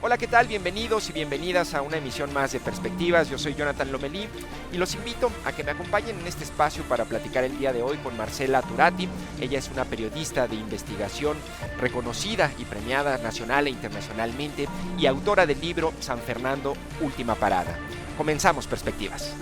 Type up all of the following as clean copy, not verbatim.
Hola, ¿qué tal? Bienvenidos y bienvenidas a una emisión más de Perspectivas. Yo soy Jonathan Lomelí y los invito a que me acompañen en este espacio para platicar el día de hoy con Marcela Turati. Ella es una periodista de investigación reconocida y premiada nacional e internacionalmente y autora del libro San Fernando, Última Parada. Comenzamos Perspectivas.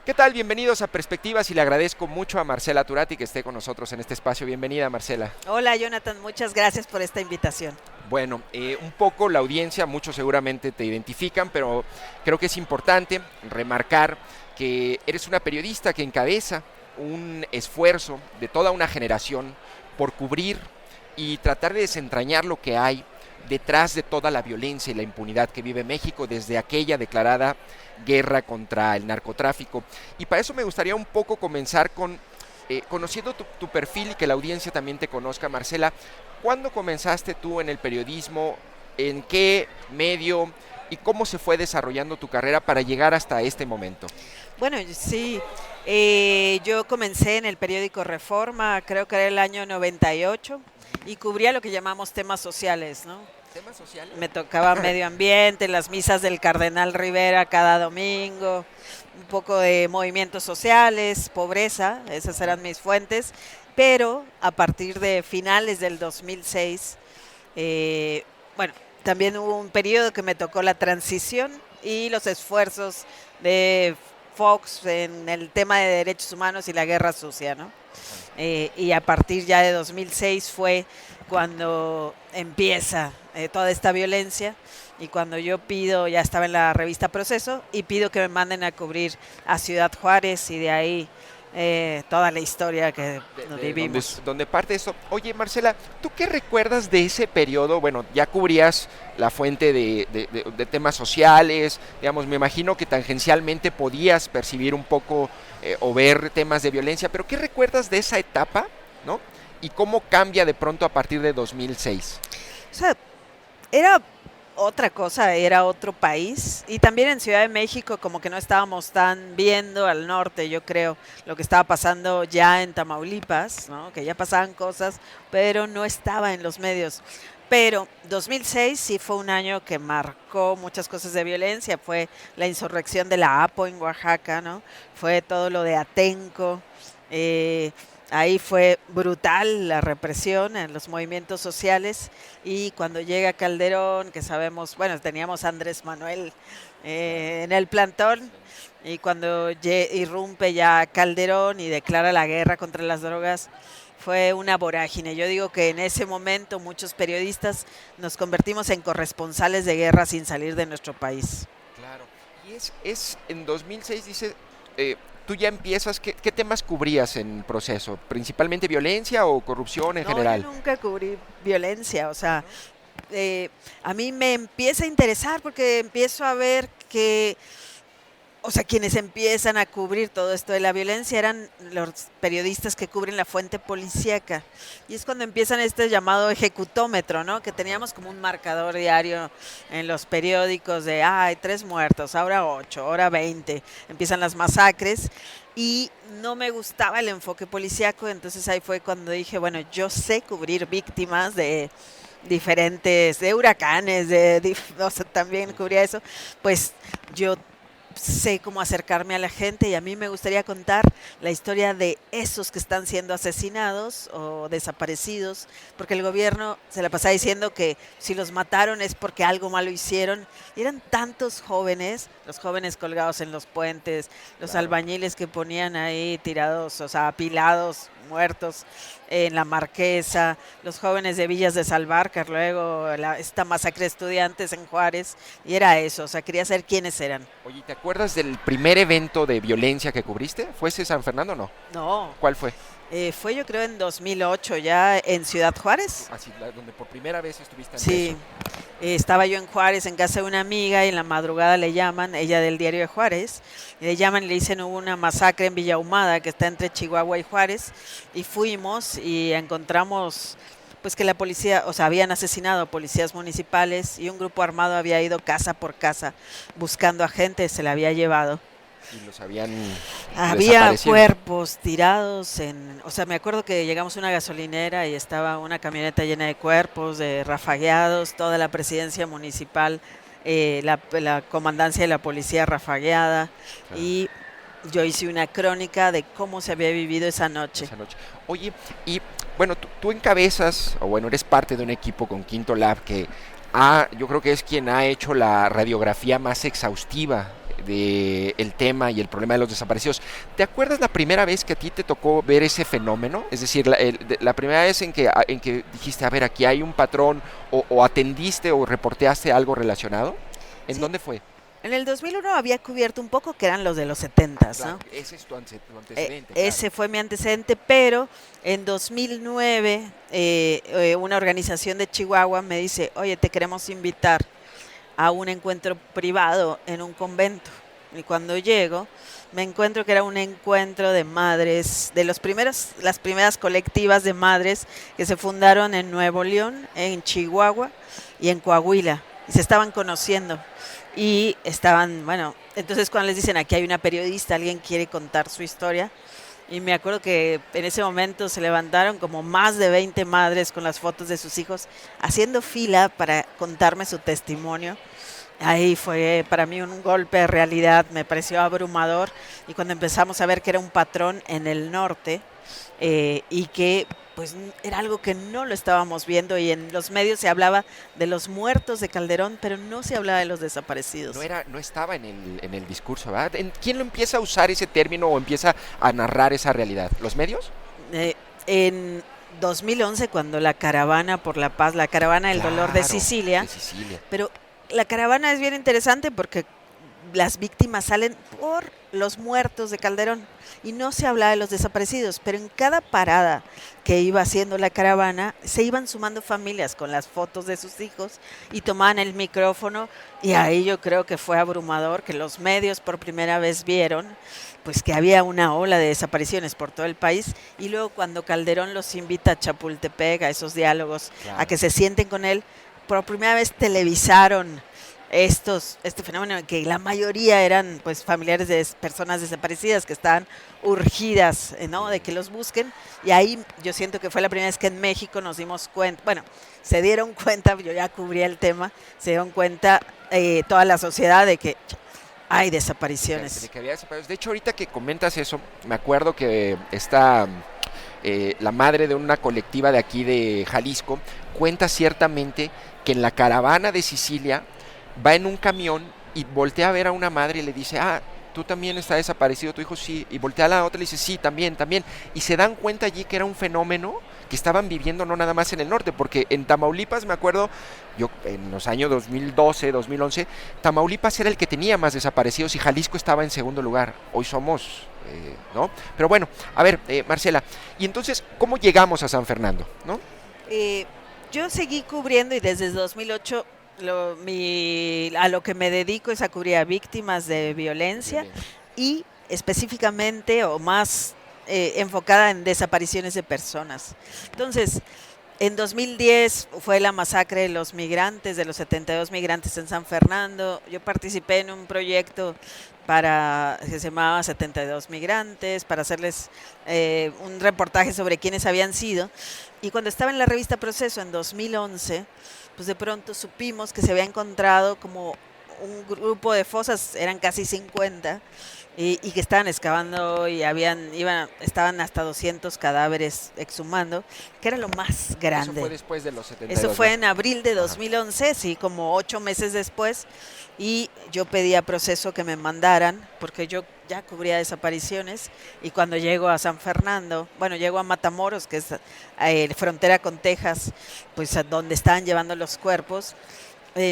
¿Qué tal? Bienvenidos a Perspectivas y le agradezco mucho a Marcela Turati que esté con nosotros en este espacio. Bienvenida, Marcela. Hola, Jonathan, muchas gracias por esta invitación. Bueno, un poco la audiencia, muchos seguramente te identifican, pero creo que es importante remarcar que eres una periodista que encabeza un esfuerzo de toda una generación por cubrir y tratar de desentrañar lo que hay detrás de toda la violencia y la impunidad que vive México desde aquella declarada guerra contra el narcotráfico. Y para eso me gustaría un poco comenzar con conociendo tu perfil y que la audiencia también te conozca, Marcela. ¿Cuándo comenzaste tú en el periodismo? ¿En qué medio? ¿Y cómo se fue desarrollando tu carrera para llegar hasta este momento? Bueno, sí, yo comencé en el periódico Reforma, creo que era el año 98, y cubría lo que llamamos temas sociales, ¿no? ¿Temas sociales? Me tocaba medio ambiente, las misas del Cardenal Rivera cada domingo, un poco de movimientos sociales, pobreza, esas eran mis fuentes, pero a partir de finales del 2006, bueno, también hubo un periodo que me tocó la transición y los esfuerzos de Fox en el tema de derechos humanos y la guerra sucia, ¿no? Y a partir ya de 2006 fue cuando empieza toda esta violencia y cuando yo pido, ya estaba en la revista Proceso, y pido que me manden a cubrir a Ciudad Juárez y de ahí toda la historia que vivimos. Donde parte eso. Oye, Marcela, ¿tú qué recuerdas de ese periodo? Bueno, ya cubrías la fuente de temas sociales, digamos, me imagino que tangencialmente podías percibir un poco o ver temas de violencia, pero ¿qué recuerdas de esa etapa, no? Y cómo cambia de pronto a partir de 2006. O sea, era otra cosa, era otro país, y también en Ciudad de México como que no estábamos tan viendo al norte, yo creo, lo que estaba pasando ya en Tamaulipas, ¿no? Que ya pasaban cosas, pero no estaba en los medios. Pero 2006 sí fue un año que marcó muchas cosas de violencia, fue la insurrección de la APO en Oaxaca, ¿no? Fue todo lo de Atenco, ahí fue brutal la represión en los movimientos sociales, y cuando llega Calderón, que sabemos, bueno, teníamos a Andrés Manuel en el plantón, y cuando irrumpe ya Calderón y declara la guerra contra las drogas, fue una vorágine. Yo digo que en ese momento muchos periodistas nos convertimos en corresponsales de guerra sin salir de nuestro país. Claro, y es en 2006, dice, tú ya empiezas, ¿qué temas cubrías en Proceso? ¿Principalmente violencia o corrupción en general? Yo nunca cubrí violencia, o sea, a mí me empieza a interesar porque empiezo a ver que, o sea, quienes empiezan a cubrir todo esto de la violencia eran los periodistas que cubren la fuente policíaca. Y es cuando empiezan este llamado ejecutómetro, ¿no? Que teníamos como un marcador diario en los periódicos de, hay 3 muertos, ahora 8, ahora 20. Empiezan las masacres y no me gustaba el enfoque policíaco, entonces ahí fue cuando dije, bueno, yo sé cubrir víctimas de diferentes, de huracanes, o sea, también cubría eso, pues yo sé cómo acercarme a la gente, y a mí me gustaría contar la historia de esos que están siendo asesinados o desaparecidos, porque el gobierno se la pasa diciendo que si los mataron es porque algo malo hicieron, y eran tantos jóvenes, los jóvenes colgados en los puentes, los Claro. albañiles que ponían ahí tirados, o sea, apilados, muertos en la Marquesa, los jóvenes de Villas de Salvarcar, luego esta masacre de estudiantes en Juárez, y era eso, o sea, quería saber quiénes eran. Oye, ¿te acuerdas del primer evento de violencia que cubriste? ¿Fue ese San Fernando o no? No, ¿Cuál fue? fue yo creo en 2008 ya en Ciudad Juárez. Así, donde por primera vez estuviste en Sí, eso. estaba yo en Juárez en casa de una amiga y en la madrugada le llaman, ella del diario de Juárez, y le llaman y le dicen hubo una masacre en Villa Ahumada que está entre Chihuahua y Juárez, y fuimos y encontramos pues que la policía, o sea, habían asesinado a policías municipales y un grupo armado había ido casa por casa buscando a gente, se la había llevado. Y los habían Había desaparecido. cuerpos tirados o sea, me acuerdo que llegamos a una gasolinera y estaba una camioneta llena de cuerpos, de rafagueados, toda la presidencia municipal, la comandancia de la policía rafagueada, Claro. y yo hice una crónica de cómo se había vivido esa noche. Esa noche. Oye, y bueno, tú encabezas, o bueno, eres parte de un equipo con Quinto Lab que yo creo que es quien ha hecho la radiografía más exhaustiva del tema y el problema de los desaparecidos. ¿Te acuerdas la primera vez que a ti te tocó ver ese fenómeno? Es decir, la primera vez en que dijiste, a ver, aquí hay un patrón, o atendiste o reporteaste algo relacionado. ¿En Sí, dónde fue? en el 2001 había cubierto un poco que eran los de los 70s, Claro, ¿no? ese es tu antecedente, claro. Ese fue mi antecedente, pero en 2009 una organización de Chihuahua me dice, oye, te queremos invitar a un encuentro privado en un convento. Y cuando llego, me encuentro que era un encuentro de madres, de las primeras colectivas de madres que se fundaron en Nuevo León, en Chihuahua y en Coahuila. Y se estaban conociendo. Y estaban, bueno, entonces cuando les dicen, aquí hay una periodista, alguien quiere contar su historia. Y me acuerdo que en ese momento se levantaron como más de 20 madres con las fotos de sus hijos, haciendo fila para contarme su testimonio. Ahí fue para mí un golpe de realidad, me pareció abrumador. Y cuando empezamos a ver que era un patrón en el norte, y que pues era algo que no lo estábamos viendo, y en los medios se hablaba de los muertos de Calderón, pero no se hablaba de los desaparecidos. No estaba en el discurso, ¿verdad? ¿Quién lo empieza a usar ese término o empieza a narrar esa realidad? ¿Los medios? En 2011, cuando la Caravana por la Paz, la Caravana del Dolor de Claro, Sicilia, de Sicilia. pero la caravana es bien interesante porque las víctimas salen por los muertos de Calderón y no se hablaba de los desaparecidos, pero en cada parada que iba haciendo la caravana se iban sumando familias con las fotos de sus hijos y tomaban el micrófono, y ahí yo creo que fue abrumador que los medios por primera vez vieron pues que había una ola de desapariciones por todo el país. Y luego cuando Calderón los invita a Chapultepec, a esos diálogos, Claro. a que se sienten con él, por primera vez televisaron este fenómeno, en que la mayoría eran pues familiares de personas desaparecidas que estaban urgidas, ¿no?, de que los busquen. Y ahí yo siento que fue la primera vez que en México nos dimos cuenta, bueno, se dieron cuenta, yo ya cubría el tema, se dieron cuenta toda la sociedad de que hay desapariciones. De que había desaparecidos. De hecho, ahorita que comentas eso, me acuerdo que está la madre de una colectiva de aquí de Jalisco, cuenta ciertamente que en la caravana de Sicilia va en un camión y voltea a ver a una madre y le dice, tú también está desaparecido tu hijo, sí, y voltea a la otra y le dice, sí, también, y se dan cuenta allí que era un fenómeno que estaban viviendo no nada más en el norte, porque en Tamaulipas, me acuerdo, yo en los años 2012, 2011, Tamaulipas era el que tenía más desaparecidos y Jalisco estaba en segundo lugar. Hoy somos, ¿no? Pero bueno, a ver, Marcela, y entonces, ¿cómo llegamos a San Fernando, no? Yo seguí cubriendo, y desde 2008 a lo que me dedico es a cubrir a víctimas de violencia, y específicamente o más enfocada en desapariciones de personas. Entonces, en 2010 fue la masacre de los migrantes, de los 72 migrantes en San Fernando. Yo participé en un proyecto que se llamaba 72 migrantes, para hacerles un reportaje sobre quiénes habían sido. Y cuando estaba en la revista Proceso en 2011, pues de pronto supimos que se había encontrado como un grupo de fosas, eran casi 50, y que estaban excavando y estaban hasta 200 cadáveres exhumando, que era lo más grande. Eso fue después de los 72. Eso fue en abril de 2011, sí, como 8 meses después, y yo pedí a Proceso que me mandaran, porque yo ya cubría desapariciones, y cuando llego a San Fernando, bueno, llego a Matamoros, que es frontera con Texas, pues a donde estaban llevando los cuerpos,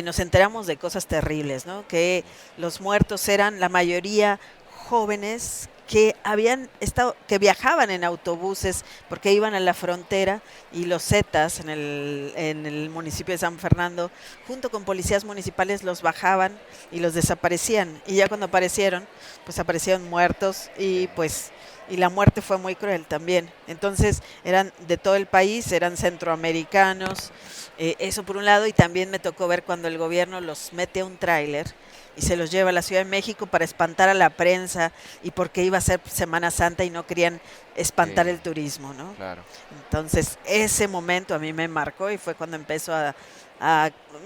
nos enteramos de cosas terribles, ¿no? Que los muertos eran la mayoría jóvenes que habían estado, que viajaban en autobuses porque iban a la frontera y los Zetas en el municipio de San Fernando, junto con policías municipales, los bajaban y los desaparecían. Y ya cuando aparecieron, pues aparecieron muertos y pues y la muerte fue muy cruel también. Entonces eran de todo el país, eran centroamericanos, eso por un lado, y también me tocó ver cuando el gobierno los mete a un tráiler y se los lleva a la Ciudad de México para espantar a la prensa y porque iba a ser Semana Santa y no querían espantar el turismo, ¿no? Claro. Entonces ese momento a mí me marcó y fue cuando empezó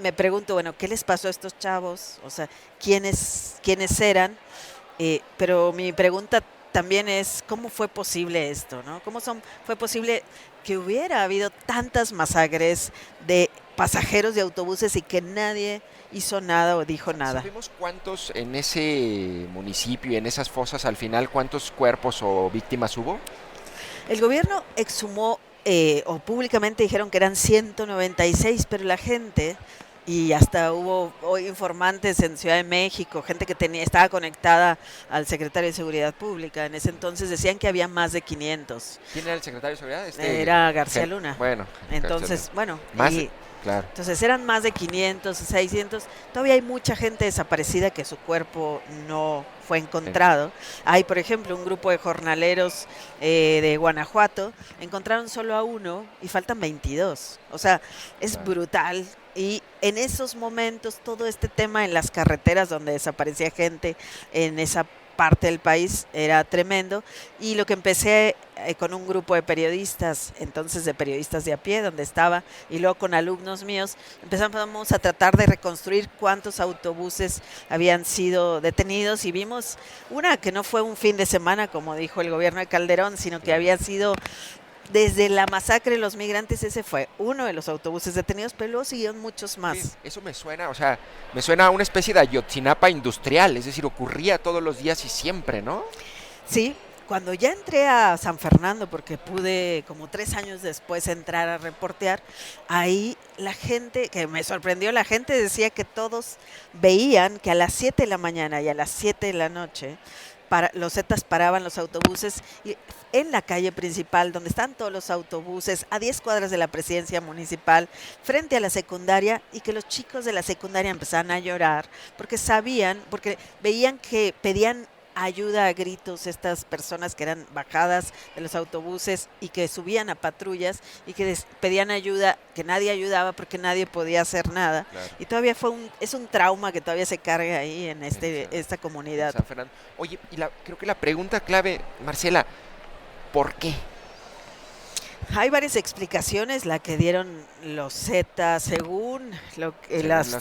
me pregunto, bueno, ¿qué les pasó a estos chavos? O sea, ¿quiénes eran? Pero mi pregunta también es, ¿cómo fue posible esto, no? ¿Fue posible que hubiera habido tantas masacres de pasajeros de autobuses y que nadie hizo nada o dijo nada? ¿Sabemos cuántos en ese municipio y en esas fosas al final, cuántos cuerpos o víctimas hubo? El gobierno exhumó, o públicamente dijeron que eran 196, pero la gente, y hasta hubo hoy informantes en Ciudad de México, gente que estaba conectada al secretario de Seguridad Pública, en ese entonces decían que había más de 500. ¿Quién era el secretario de Seguridad? Era García Luna. Bueno. Entonces, bueno, más, claro. Entonces eran más de 500, 600. Todavía hay mucha gente desaparecida que su cuerpo no fue encontrado. Hay, por ejemplo, un grupo de jornaleros de Guanajuato, encontraron solo a uno y faltan 22. O sea, es brutal. Y en esos momentos, todo este tema en las carreteras donde desaparecía gente en esa parte del país era tremendo, y lo que empecé con un grupo de periodistas, entonces de periodistas de a pie, donde estaba, y luego con alumnos míos, empezamos a tratar de reconstruir cuántos autobuses habían sido detenidos, y vimos que no fue un fin de semana, como dijo el gobierno de Calderón, sino que había sido desde la masacre de los migrantes. Ese fue uno de los autobuses detenidos, pero luego siguieron muchos más. Sí, eso me suena, me suena a una especie de Ayotzinapa industrial, es decir, ocurría todos los días y siempre, ¿no? Sí, cuando ya entré a San Fernando, porque pude como 3 años después entrar a reportear, ahí la gente, que me sorprendió, la gente decía que todos veían que a las 7 de la mañana y a las 7 de la noche los Zetas paraban los autobuses y en la calle principal, donde están todos los autobuses, a 10 cuadras de la presidencia municipal, frente a la secundaria, y que los chicos de la secundaria empezaban a llorar porque porque veían que pedían ayuda a gritos estas personas que eran bajadas de los autobuses y que subían a patrullas y que pedían ayuda, que nadie ayudaba porque nadie podía hacer nada. Claro. Y todavía es un trauma que todavía se carga ahí en esta comunidad. San Fernando. Oye, creo que la pregunta clave, Marcela, ¿por qué? Hay varias explicaciones, la que dieron los Zetas, según los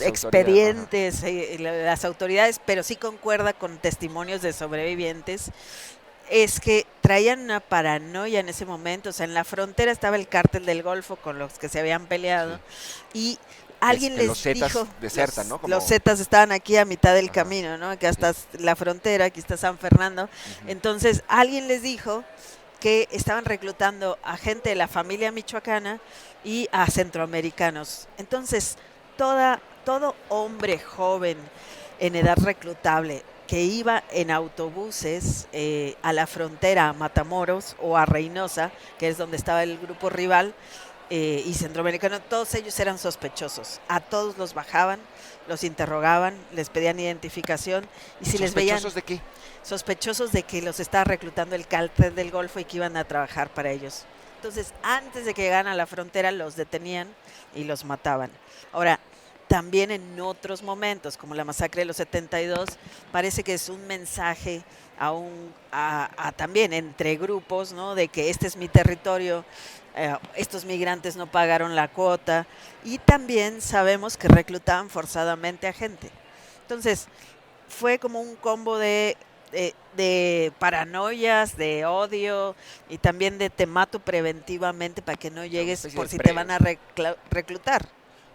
expedientes, las autoridades, pero sí concuerda con testimonios de sobrevivientes, es que traían una paranoia en ese momento. O sea, en la frontera estaba el cártel del Golfo con los que se habían peleado, y alguien les dijo, desertan, ¿no? Los Zetas estaban aquí a mitad del camino, ¿no? Aquí está la frontera, aquí está San Fernando. Entonces alguien les dijo que estaban reclutando a gente de la familia michoacana y a centroamericanos. Entonces, todo hombre joven en edad reclutable que iba en autobuses a la frontera, a Matamoros o a Reynosa, que es donde estaba el grupo rival, y centroamericano, todos ellos eran sospechosos. A todos los bajaban, los interrogaban, les pedían identificación, y si les veían... ¿Sospechosos de qué? Sospechosos de que los estaba reclutando el cártel del Golfo y que iban a trabajar para ellos. Entonces, antes de que llegaran a la frontera, los detenían y los mataban. Ahora, también en otros momentos, como la masacre de los 72, parece que es un mensaje también entre grupos, ¿no? De que este es mi territorio, estos migrantes no pagaron la cuota, y también sabemos que reclutaban forzadamente a gente. Entonces, fue como un combo de paranoias, de odio, y también de te mato preventivamente para que no llegues por si te van a reclutar.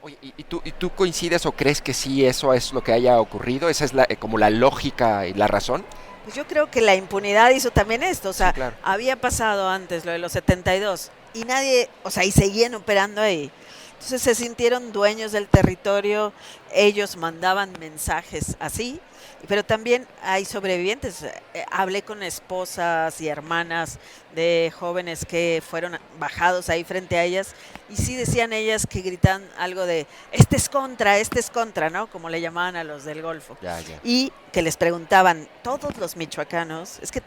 Oye, ¿y tú coincides o crees que sí eso es lo que haya ocurrido? ¿Esa es como la lógica y la razón? Pues yo creo que la impunidad hizo también esto. O sea, sí, claro. Había pasado antes lo de los 72 y nadie, o sea, y seguían operando ahí. Entonces se sintieron dueños del territorio, ellos mandaban mensajes así, pero también hay sobrevivientes. Hablé con esposas y hermanas de jóvenes que fueron bajados ahí frente a ellas y sí decían ellas que gritan algo de este es contra, ¿no? Como le llamaban a los del Golfo. Ya, ya. Y que les preguntaban, todos los michoacanos, es que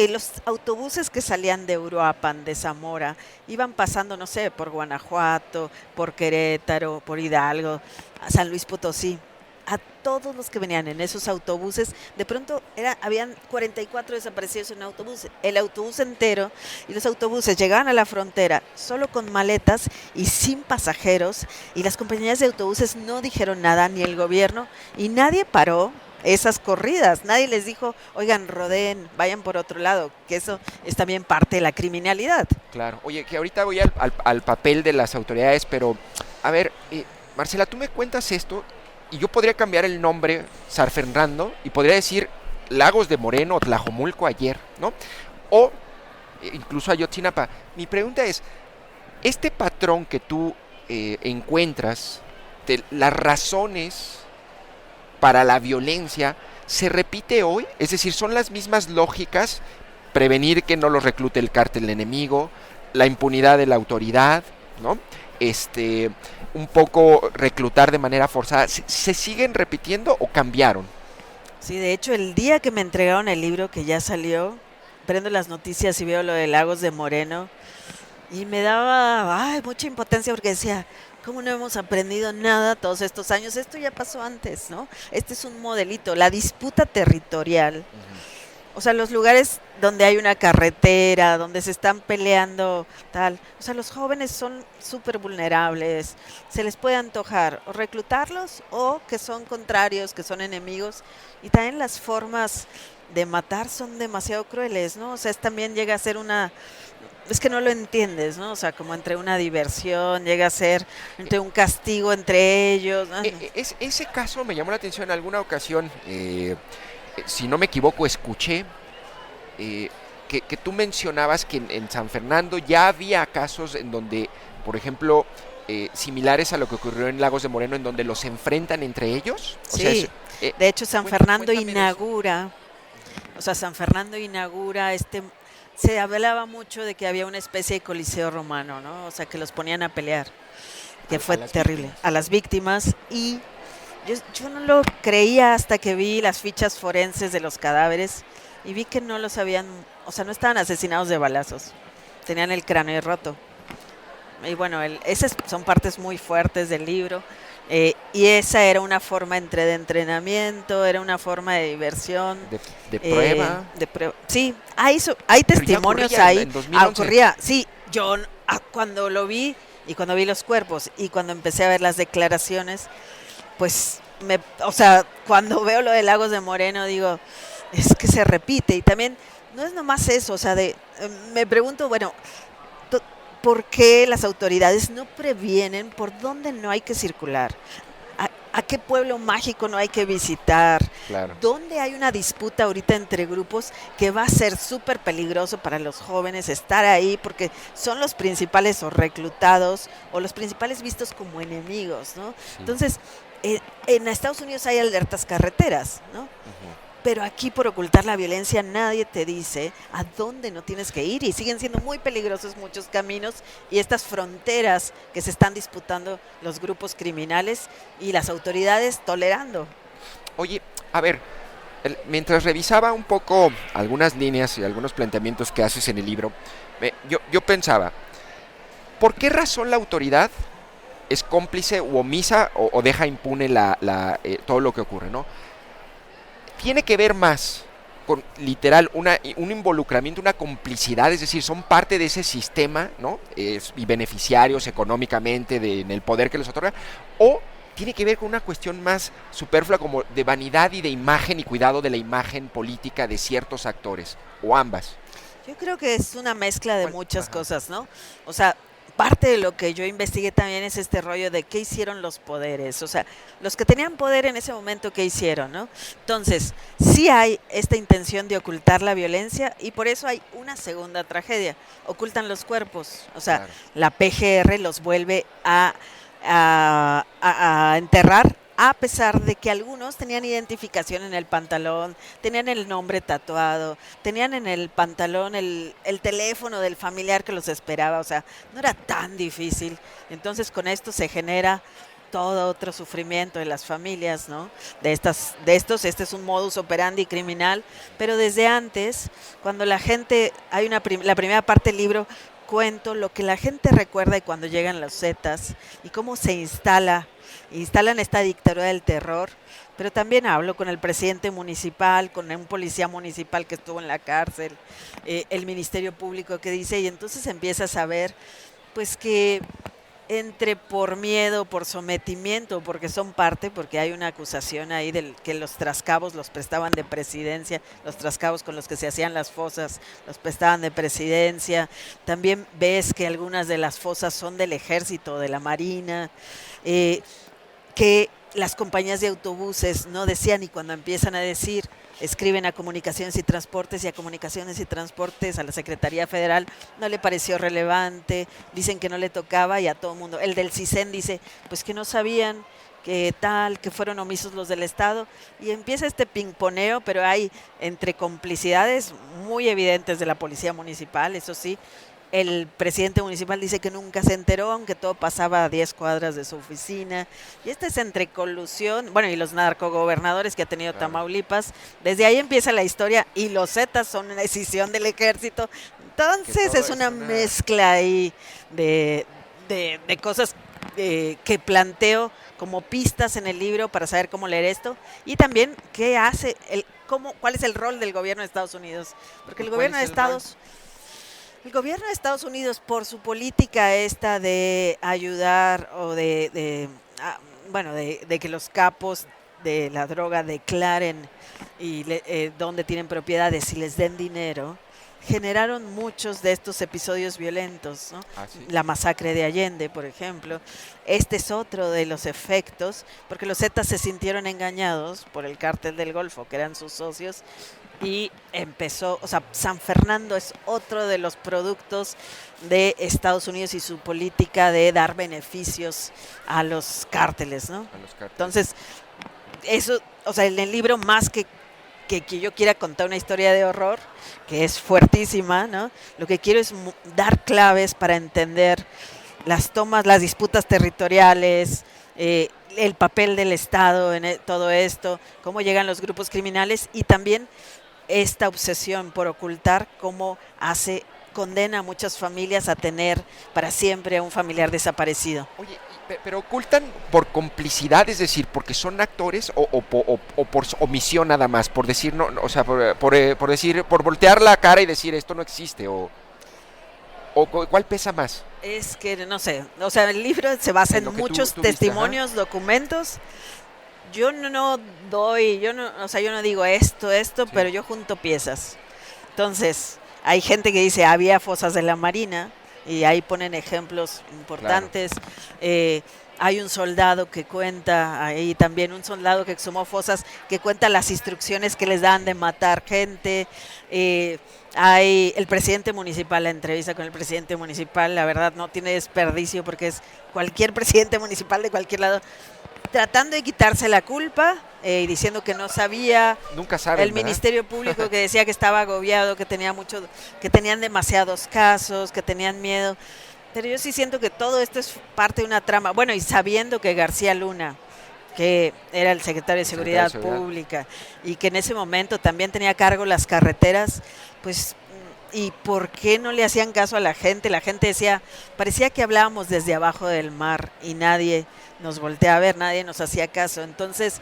los autobuses que salían de Uruapan, de Zamora, iban pasando, no sé, por Guanajuato, por Querétaro, por Hidalgo, a San Luis Potosí. A todos los que venían en esos autobuses, de pronto habían 44 desaparecidos en un autobús, el autobús entero, y los autobuses llegaban a la frontera solo con maletas y sin pasajeros, y las compañías de autobuses no dijeron nada, ni el gobierno, y nadie paró esas corridas. Nadie les dijo, oigan, rodeen, vayan por otro lado, que eso es también parte de la criminalidad. Claro. Oye, que ahorita voy al papel de las autoridades, pero, a ver, Marcela, tú me cuentas esto y yo podría cambiar el nombre San Fernando y podría decir Lagos de Moreno o Tlajomulco ayer, ¿no? O incluso Ayotzinapa. Mi pregunta es, este patrón que tú encuentras, de las razones para la violencia, ¿se repite hoy? Es decir, ¿son las mismas lógicas? Prevenir que no los reclute el cártel enemigo, la impunidad de la autoridad, ¿no? Un poco reclutar de manera forzada. ¿Se siguen repitiendo o cambiaron? Sí, de hecho, el día que me entregaron el libro que ya salió, prendo las noticias y veo lo de Lagos de Moreno y me daba mucha impotencia porque decía, ¿cómo no hemos aprendido nada todos estos años? Esto ya pasó antes, ¿no? Este es un modelito, la disputa territorial. O sea, los lugares donde hay una carretera, donde se están peleando, tal. O sea, los jóvenes son súper vulnerables. Se les puede antojar o reclutarlos o que son contrarios, que son enemigos. Y también las formas de matar son demasiado crueles, ¿no? O sea, también llega a ser es que no lo entiendes, ¿no? O sea, como entre una diversión, llega a ser entre un castigo entre ellos, ¿no? Ese caso me llamó la atención en alguna ocasión. Si no me equivoco, escuché que tú mencionabas que en San Fernando ya había casos en donde, por ejemplo, similares a lo que ocurrió en Lagos de Moreno, en donde los enfrentan entre ellos. O Sí, sea, de hecho San Fernando cuéntame inaugura, o sea, San Fernando inaugura se hablaba mucho de que había una especie de coliseo romano, ¿no? O sea, que los ponían a pelear, que fue terrible, víctimas. a las víctimas. Y yo no lo creía hasta que vi las fichas forenses de los cadáveres y vi que no los habían, o sea, no estaban asesinados de balazos, tenían el cráneo roto. Y bueno, esas son partes muy fuertes del libro. Y esa era una forma de entrenamiento, era una forma de diversión. De prueba. Sí, hay testimonios ahí. En 2011. Ocurría, sí, yo cuando lo vi y cuando vi los cuerpos y cuando empecé a ver las declaraciones, pues, o sea, cuando veo lo de Lagos de Moreno digo, es que se repite. Y también, no es nomás eso, o sea, me pregunto, bueno, ¿por qué las autoridades no previenen por dónde no hay que circular? ¿A qué pueblo mágico no hay que visitar? Claro. ¿Dónde hay una disputa ahorita entre grupos que va a ser súper peligroso para los jóvenes estar ahí porque son los principales o reclutados o los principales vistos como enemigos, ¿no? Sí. Entonces, en Estados Unidos hay alertas carreteras, ¿no? Pero aquí por ocultar la violencia nadie te dice a dónde no tienes que ir y siguen siendo muy peligrosos muchos caminos y estas fronteras que se están disputando los grupos criminales y las autoridades tolerando. Oye, a ver, mientras revisaba un poco algunas líneas y algunos planteamientos que haces en el libro, yo pensaba, ¿por qué razón la autoridad es cómplice u omisa o deja impune todo lo que ocurre, ¿no? Tiene que ver más con literal un involucramiento, una complicidad, es decir, son parte de ese sistema, ¿no? Y beneficiarios económicamente en el poder que les otorga, o tiene que ver con una cuestión más superflua como de vanidad y de imagen y cuidado de la imagen política de ciertos actores, o ambas. Yo creo que es una mezcla de muchas cosas, ¿no? O sea, parte de lo que yo investigué también es este rollo de qué hicieron los poderes, o sea, los que tenían poder en ese momento, qué hicieron, ¿no? Entonces, sí hay esta intención de ocultar la violencia y por eso hay una segunda tragedia, ocultan los cuerpos, o sea, Claro. la PGR los vuelve a enterrar a pesar de que algunos tenían identificación en el pantalón, tenían el nombre tatuado, tenían en el pantalón el teléfono del familiar que los esperaba, o sea, no era tan difícil. Entonces con esto se genera todo otro sufrimiento de las familias, ¿no? Este es un modus operandi criminal, pero desde antes, cuando la gente, la primera parte del libro, cuento lo que la gente recuerda y cuando llegan los Zetas y cómo se instalan esta dictadura del terror, pero también hablo con el presidente municipal, con un policía municipal que estuvo en la cárcel, el Ministerio Público que dice, y entonces empiezas a ver pues que entre por miedo, por sometimiento, porque son parte, porque hay una acusación ahí de que los trascabos los prestaban de presidencia, los trascabos con los que se hacían las fosas los prestaban de presidencia. También ves que algunas de las fosas son del ejército, de la marina, que las compañías de autobuses no decían y cuando empiezan a decir, escriben a Comunicaciones y Transportes y a Comunicaciones y Transportes, a la Secretaría Federal, no le pareció relevante, dicen que no le tocaba y a todo el mundo. El del CISEN dice, pues que no sabían, que tal, que fueron omisos los del Estado y empieza este pingponeo, pero hay entre complicidades muy evidentes de la policía municipal, eso sí. El presidente municipal dice que nunca se enteró, aunque todo pasaba a 10 cuadras de su oficina. Y esta es entre colusión, bueno, y los narcogobernadores que ha tenido Claro. Tamaulipas. Desde ahí empieza la historia y los Zetas son una decisión del ejército. Entonces es una mezcla ahí de cosas que planteo como pistas en el libro para saber cómo leer esto. Y también qué hace, cuál es el rol del gobierno de Estados Unidos. Porque el gobierno de Estados... El gobierno de Estados Unidos, por su política esta de ayudar o de que los capos de la droga declaren y dónde tienen propiedades y les den dinero, generaron muchos de estos episodios violentos, ¿no? Ah, sí. La masacre de Allende, por ejemplo. Este es otro de los efectos, porque los Zetas se sintieron engañados por el cártel del Golfo, que eran sus socios, y empezó, o sea, San Fernando es otro de los productos de Estados Unidos y su política de dar beneficios a los cárteles, ¿no? A los cárteles. Entonces, eso, o sea, en el libro más que yo quiera contar una historia de horror, que es fuertísima, ¿no? Lo que quiero es dar claves para entender las tomas, las disputas territoriales, el papel del Estado en todo esto, cómo llegan los grupos criminales y también esta obsesión por ocultar cómo condena a muchas familias a tener para siempre a un familiar desaparecido. Oye, pero ocultan por complicidad, es decir, porque son actores o por omisión nada más, por decir, no, o sea, por decir, por voltear la cara y decir esto no existe, o ¿cuál pesa más? Es que, no sé, o sea, el libro se basa en muchos testimonios, documentos. Yo no digo esto, sí, pero yo junto piezas. Entonces, hay gente que dice, había fosas de la Marina, y ahí ponen ejemplos importantes. Claro. Hay un soldado que cuenta, ahí también un soldado que exhumó fosas, que cuenta las instrucciones que les dan de matar gente. Hay el presidente municipal, la entrevista con el presidente municipal, la verdad no tiene desperdicio porque es cualquier presidente municipal de cualquier lado tratando de quitarse la culpa y diciendo que no sabía. Nunca saben, el Ministerio Público que decía que estaba agobiado, que tenían demasiados casos, que tenían miedo. Pero yo sí siento que todo esto es parte de una trama. Bueno, y sabiendo que García Luna, que era el secretario de Seguridad Pública y que en ese momento también tenía a cargo las carreteras, pues, ¿y por qué no le hacían caso a la gente? La gente decía, parecía que hablábamos desde abajo del mar y nadie nos voltea a ver, nadie nos hacía caso. Entonces,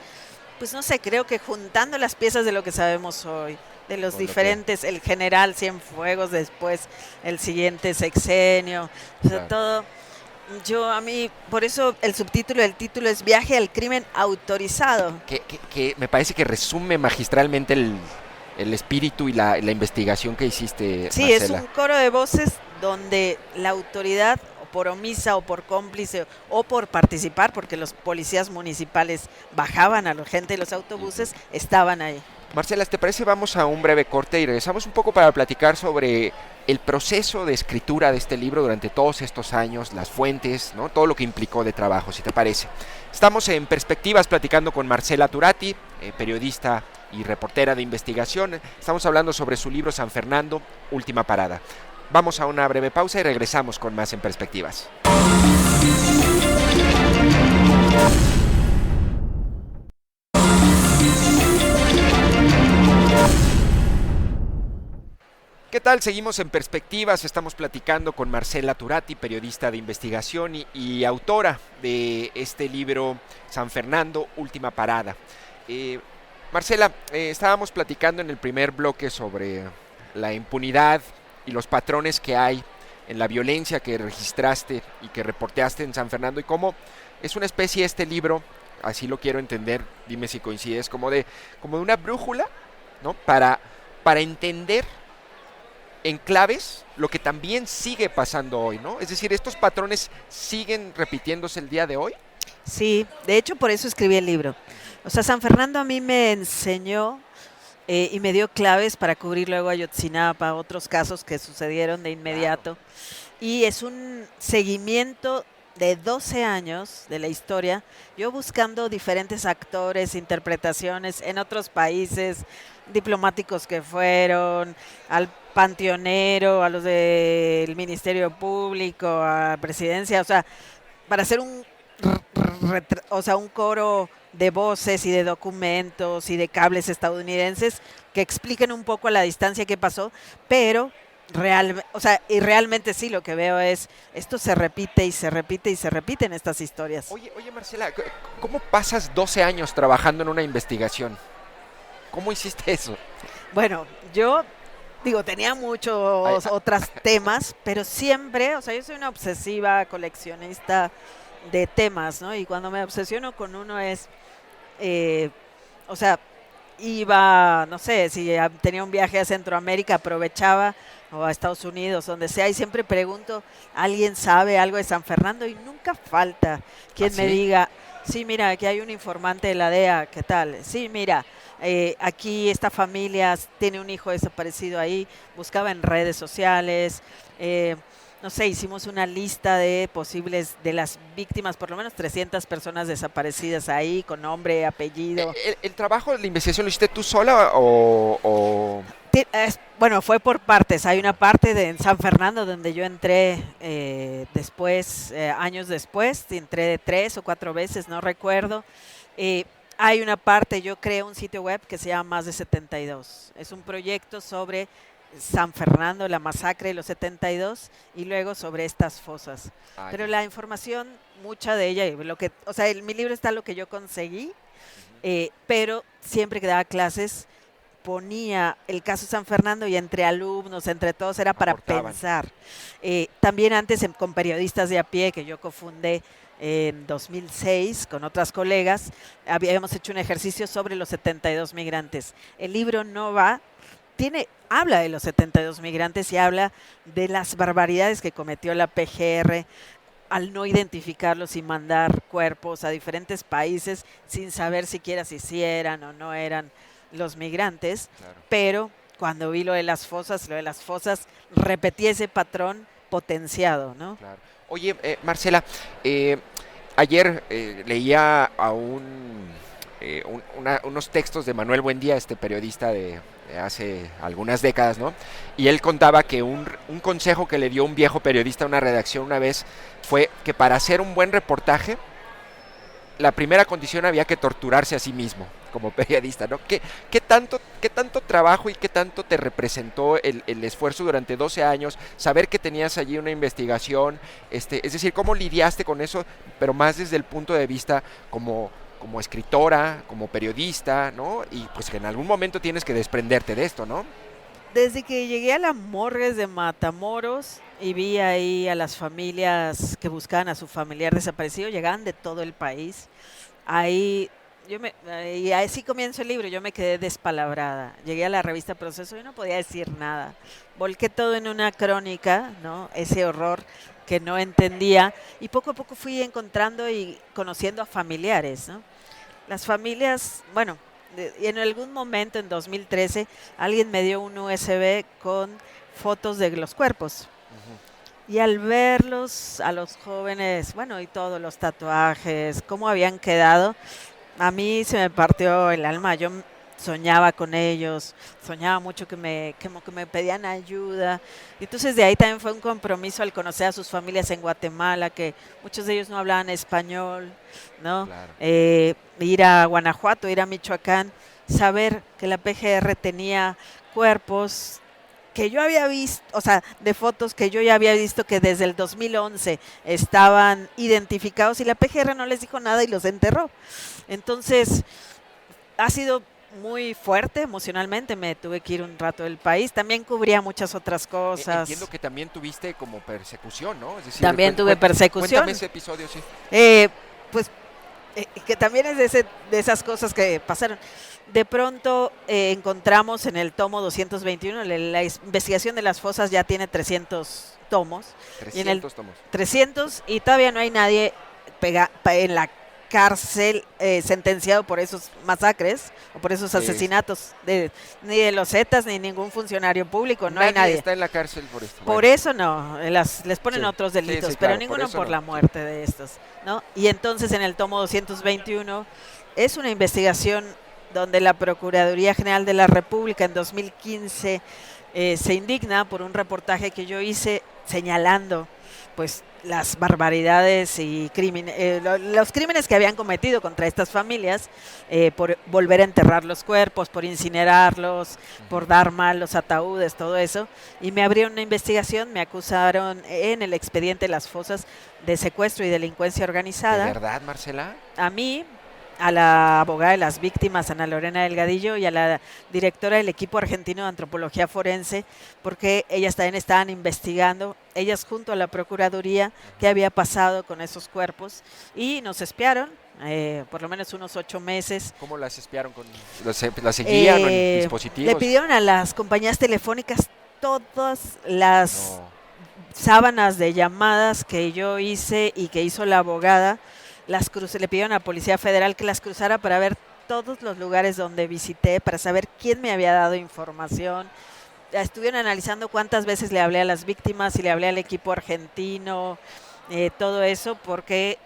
pues no sé, creo que juntando las piezas de lo que sabemos hoy, de los diferentes, el general Cienfuegos, después el siguiente sexenio, o sea, todo. Por eso el subtítulo del título es Viaje al crimen autorizado. Que me parece que resume magistralmente el espíritu y la investigación que hiciste, sí, Marcela. Es un coro de voces donde la autoridad, por omisa o por cómplice o por participar, porque los policías municipales bajaban a la gente de los autobuses, estaban ahí. Marcela, ¿te parece? Vamos a un breve corte y regresamos un poco para platicar sobre el proceso de escritura de este libro durante todos estos años, las fuentes, ¿no? Todo lo que implicó de trabajo, si te parece. Estamos en Perspectivas platicando con Marcela Turati, periodista y reportera de investigación. Estamos hablando sobre su libro San Fernando, Última Parada. Vamos a una breve pausa y regresamos con más en Perspectivas. ¿Qué tal? Seguimos en Perspectivas, estamos platicando con Marcela Turati, periodista de investigación y autora de este libro San Fernando, Última Parada. Marcela, estábamos platicando en el primer bloque sobre la impunidad y los patrones que hay en la violencia que registraste y que reporteaste en San Fernando y cómo es una especie este libro, así lo quiero entender, dime si coincides, como de una brújula, ¿no? Para entender en claves lo que también sigue pasando hoy, ¿no? Es decir, ¿estos patrones siguen repitiéndose el día de hoy? Sí, de hecho por eso escribí el libro. O sea, San Fernando a mí me enseñó y me dio claves para cubrir luego Ayotzinapa, otros casos que sucedieron de inmediato. Y es un seguimiento de 12 años de la historia, yo buscando diferentes actores, interpretaciones en otros países, diplomáticos que fueron, al panteonero, a los del Ministerio Público, a presidencia, o sea, para hacer un coro de voces y de documentos y de cables estadounidenses que expliquen un poco a la distancia qué pasó, pero realmente sí, lo que veo es, esto se repite y se repite y se repiten estas historias. Oye Marcela, ¿cómo pasas 12 años trabajando en una investigación? ¿Cómo hiciste eso? Bueno, yo tenía muchos otros temas, pero siempre, o sea, yo soy una obsesiva coleccionista de temas, ¿no? Y cuando me obsesiono con uno es, o sea, iba, no sé, si tenía un viaje a Centroamérica, aprovechaba, o a Estados Unidos, donde sea, y siempre pregunto, ¿alguien sabe algo de San Fernando? Y nunca falta quien me diga, sí, mira, aquí hay un informante de la DEA, ¿qué tal? Sí, mira, aquí esta familia tiene un hijo desaparecido ahí, buscaba en redes sociales, no sé, hicimos una lista de posibles, de las víctimas, por lo menos 300 personas desaparecidas ahí, con nombre, apellido. ¿El trabajo de la investigación lo hiciste tú sola o...? Bueno, fue por partes. Hay una parte en San Fernando donde yo entré después, años después, entré 3 o 4 veces, no recuerdo. Hay una parte, yo creé un sitio web que se llama Más de 72. Es un proyecto sobre San Fernando, la masacre de los 72 y luego sobre estas fosas. Pero la información, mucha de ella, en mi libro está lo que yo conseguí, pero siempre que daba clases ponía el caso San Fernando y entre alumnos, entre todos, era para pensar. También antes con periodistas de a pie, que yo cofundé en 2006 con otras colegas, habíamos hecho un ejercicio sobre los 72 migrantes. El libro habla de los 72 migrantes y habla de las barbaridades que cometió la PGR al no identificarlos y mandar cuerpos a diferentes países sin saber siquiera si eran o no eran los migrantes, claro. Pero cuando vi lo de las fosas repetí ese patrón potenciado, ¿no? Claro. Oye, Marcela, ayer leía a unos textos de Manuel Buendía, este periodista de hace algunas décadas, ¿no? Y él contaba que un consejo que le dio un viejo periodista a una redacción una vez fue que para hacer un buen reportaje, la primera condición había que torturarse a sí mismo como periodista, ¿no? ¿Qué tanto trabajo y qué tanto te representó el esfuerzo durante 12 años, saber que tenías allí una investigación, es decir, cómo lidiaste con eso, pero más desde el punto de vista como escritora, como periodista, ¿no? Y pues que en algún momento tienes que desprenderte de esto, ¿no? Desde que llegué a la morgues de Matamoros y vi ahí a las familias que buscaban a su familiar desaparecido, llegaban de todo el país. Ahí y así comienzo el libro, yo me quedé despalabrada. Llegué a la revista Proceso y no podía decir nada. Volqué todo en una crónica, ¿no? Ese horror que no entendía, y poco a poco fui encontrando y conociendo a familiares, ¿no? Las familias, bueno, y en algún momento en 2013 alguien me dio un USB con fotos de los cuerpos. Y al verlos a los jóvenes, bueno, y todos los tatuajes, cómo habían quedado, a mí se me partió el alma. Yo soñaba con ellos, soñaba mucho como que me pedían ayuda. Y entonces de ahí también fue un compromiso al conocer a sus familias en Guatemala, que muchos de ellos no hablaban español, ¿no? Claro. Ir a Guanajuato, ir a Michoacán, saber que la PGR tenía cuerpos que yo había visto, o sea, de fotos que yo ya había visto que desde el 2011 estaban identificados y la PGR no les dijo nada y los enterró. Entonces, ha sido muy fuerte emocionalmente, me tuve que ir un rato del país, también cubría muchas otras cosas. Entiendo que también tuviste como persecución, ¿no? Es decir, También tuve persecución. Cuéntame ese episodio, sí. Pues que también es de esas cosas que pasaron. De pronto encontramos en el tomo 221, la investigación de las fosas ya tiene 300 tomos. 300 tomos. 300 y todavía no hay nadie en la cárcel sentenciado por esos masacres o por esos asesinatos ni de los Zetas ni ningún funcionario público, no hay nadie. Está en la cárcel por esto. Por eso no, les ponen otros delitos, pero claro, ninguno por no. la muerte de estos, ¿no? Y entonces en el tomo 221 es una investigación donde la Procuraduría General de la República en 2015 se indigna por un reportaje que yo hice señalando pues las barbaridades y los crímenes que habían cometido contra estas familias, por volver a enterrar los cuerpos, por incinerarlos, por dar mal los ataúdes, todo eso, y me abrieron una investigación, me acusaron en el expediente de las fosas de secuestro y delincuencia organizada. ¿De verdad, Marcela? A mí, a la abogada de las víctimas, Ana Lorena Delgadillo, y a la directora del equipo argentino de antropología forense, porque ellas también estaban investigando, ellas junto a la Procuraduría, qué había pasado con esos cuerpos, y nos espiaron, por lo menos unos 8 meses. ¿Cómo las espiaron? ¿Las seguían en dispositivos? Le pidieron a las compañías telefónicas todas las sábanas de llamadas que yo hice y que hizo la abogada. Le pidieron a la Policía Federal que las cruzara para ver todos los lugares donde visité, para saber quién me había dado información. Estuvieron analizando cuántas veces le hablé a las víctimas, si le hablé al equipo argentino, todo eso, porque...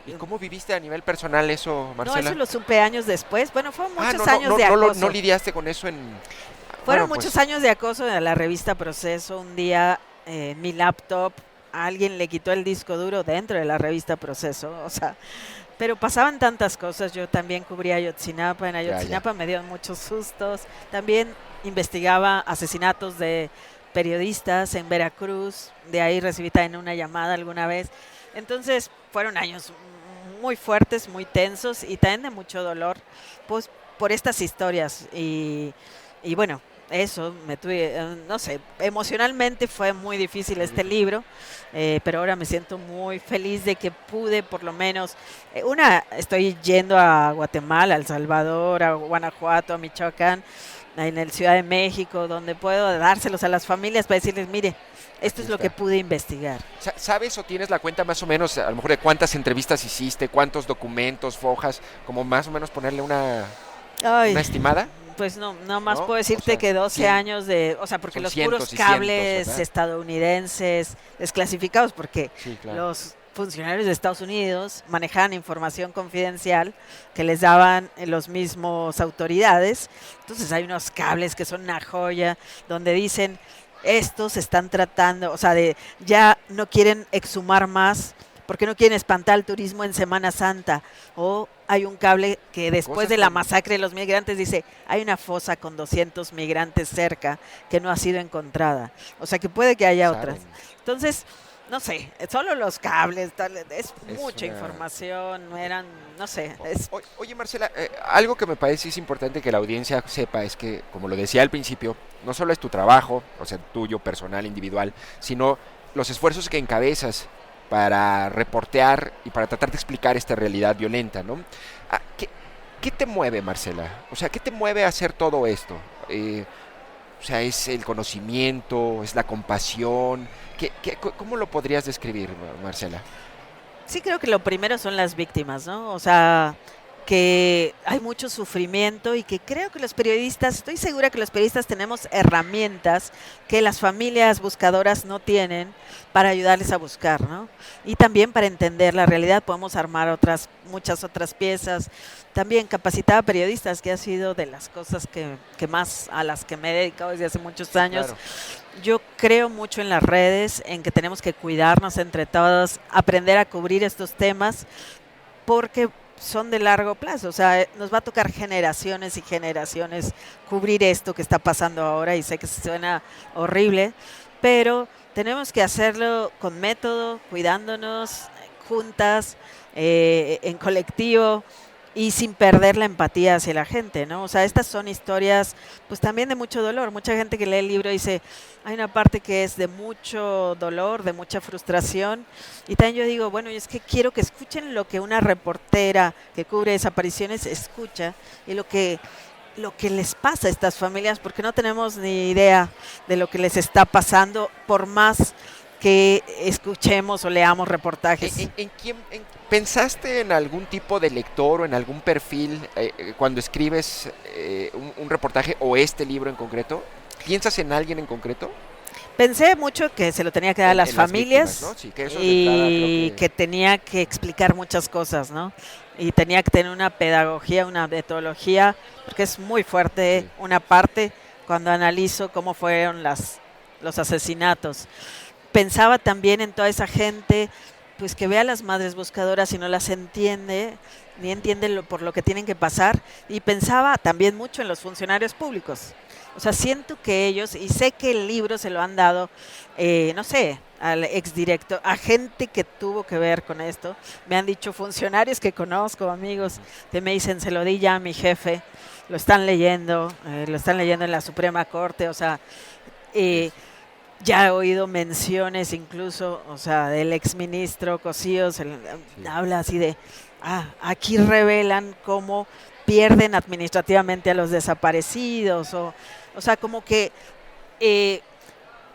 ¿Y cómo viviste a nivel personal eso, Marcela? No, eso lo supe años después. Bueno, fueron muchos años de acoso. No lidiaste con eso Fueron muchos años de acoso en la revista Proceso. Un día en mi laptop alguien le quitó el disco duro dentro de la revista Proceso, o sea, pero pasaban tantas cosas. Yo también cubría Ayotzinapa, en Ayotzinapa me dieron muchos sustos, también investigaba asesinatos de periodistas en Veracruz, de ahí recibí también una llamada alguna vez. Entonces fueron años muy fuertes, muy tensos y también de mucho dolor, pues por estas historias y bueno, eso, no sé, emocionalmente fue muy difícil este libro, pero ahora me siento muy feliz de que pude por lo menos, estoy yendo a Guatemala, a El Salvador, a Guanajuato, a Michoacán, en el Ciudad de México, donde puedo dárselos a las familias para decirles, mire, esto es lo que pude investigar. ¿Sabes o tienes la cuenta más o menos, a lo mejor de cuántas entrevistas hiciste, cuántos documentos, fojas, como más o menos ponerle una estimada? Pues no más puedo decirte que 12 años porque los puros cables estadounidenses desclasificados, porque los funcionarios de Estados Unidos manejaban información confidencial que les daban los mismos autoridades. Entonces hay unos cables que son una joya, donde dicen, estos están tratando, ya no quieren exhumar más, porque no quieren espantar el turismo en Semana Santa. O hay un cable que después de la masacre de los migrantes dice, hay una fosa con 200 migrantes cerca que no ha sido encontrada. O sea que puede que haya otras. Entonces, no sé, solo los cables, es mucha información, no sé. Oye, Marcela, algo que me parece es importante que la audiencia sepa es que, como lo decía al principio, no solo es tu trabajo, o sea, tuyo, personal, individual, sino los esfuerzos que encabezas para reportear y para tratar de explicar esta realidad violenta, ¿no? ¿Qué te mueve, Marcela? O sea, ¿qué te mueve a hacer todo esto? O sea, es el conocimiento, es la compasión. ¿Cómo lo podrías describir, Marcela? Sí, creo que lo primero son las víctimas, ¿no? O sea, que hay mucho sufrimiento y que creo que los periodistas, estoy segura que los periodistas tenemos herramientas que las familias buscadoras no tienen para ayudarles a buscar, ¿no? Y también para entender la realidad podemos armar muchas otras piezas. También capacitar a periodistas, que ha sido de las cosas que más a las que me he dedicado desde hace muchos Sí, años. claro. Yo creo mucho en las redes, en que tenemos que cuidarnos entre todos, aprender a cubrir estos temas, porque son de largo plazo, o sea, nos va a tocar generaciones y generaciones cubrir esto que está pasando ahora y sé que suena horrible, pero tenemos que hacerlo con método, cuidándonos, juntas, en colectivo y sin perder la empatía hacia la gente, ¿no? O sea, estas son historias pues también de mucho dolor. Mucha gente que lee el libro dice, hay una parte que es de mucho dolor, de mucha frustración, y también yo digo, bueno, es que quiero que escuchen lo que una reportera que cubre desapariciones escucha y lo que les pasa a estas familias, porque no tenemos ni idea de lo que les está pasando, por más que escuchemos o leamos reportajes. ¿Pensaste en algún tipo de lector o en algún perfil cuando escribes un reportaje o este libro en concreto? ¿Piensas en alguien en concreto? Pensé mucho que se lo tenía que dar a las En las víctimas, familias ¿no? Sí, que eso de entrada creo y que tenía que explicar muchas cosas, ¿no? Y tenía que tener una pedagogía, una metodología, porque es muy fuerte sí. una parte cuando analizo cómo fueron los asesinatos. Pensaba también en toda esa gente pues que ve a las madres buscadoras y no las entiende, ni entiende por lo que tienen que pasar, y pensaba también mucho en los funcionarios públicos. O sea, siento que ellos, y sé que el libro se lo han dado, no sé, al exdirector, a gente que tuvo que ver con esto, me han dicho funcionarios que conozco, amigos, que me dicen, se lo di ya a mi jefe, lo están leyendo en la Suprema Corte, o sea, eh, ya he oído menciones incluso, o sea, del exministro Cosío, Sí. habla así de, aquí revelan cómo pierden administrativamente a los desaparecidos, o sea, eh,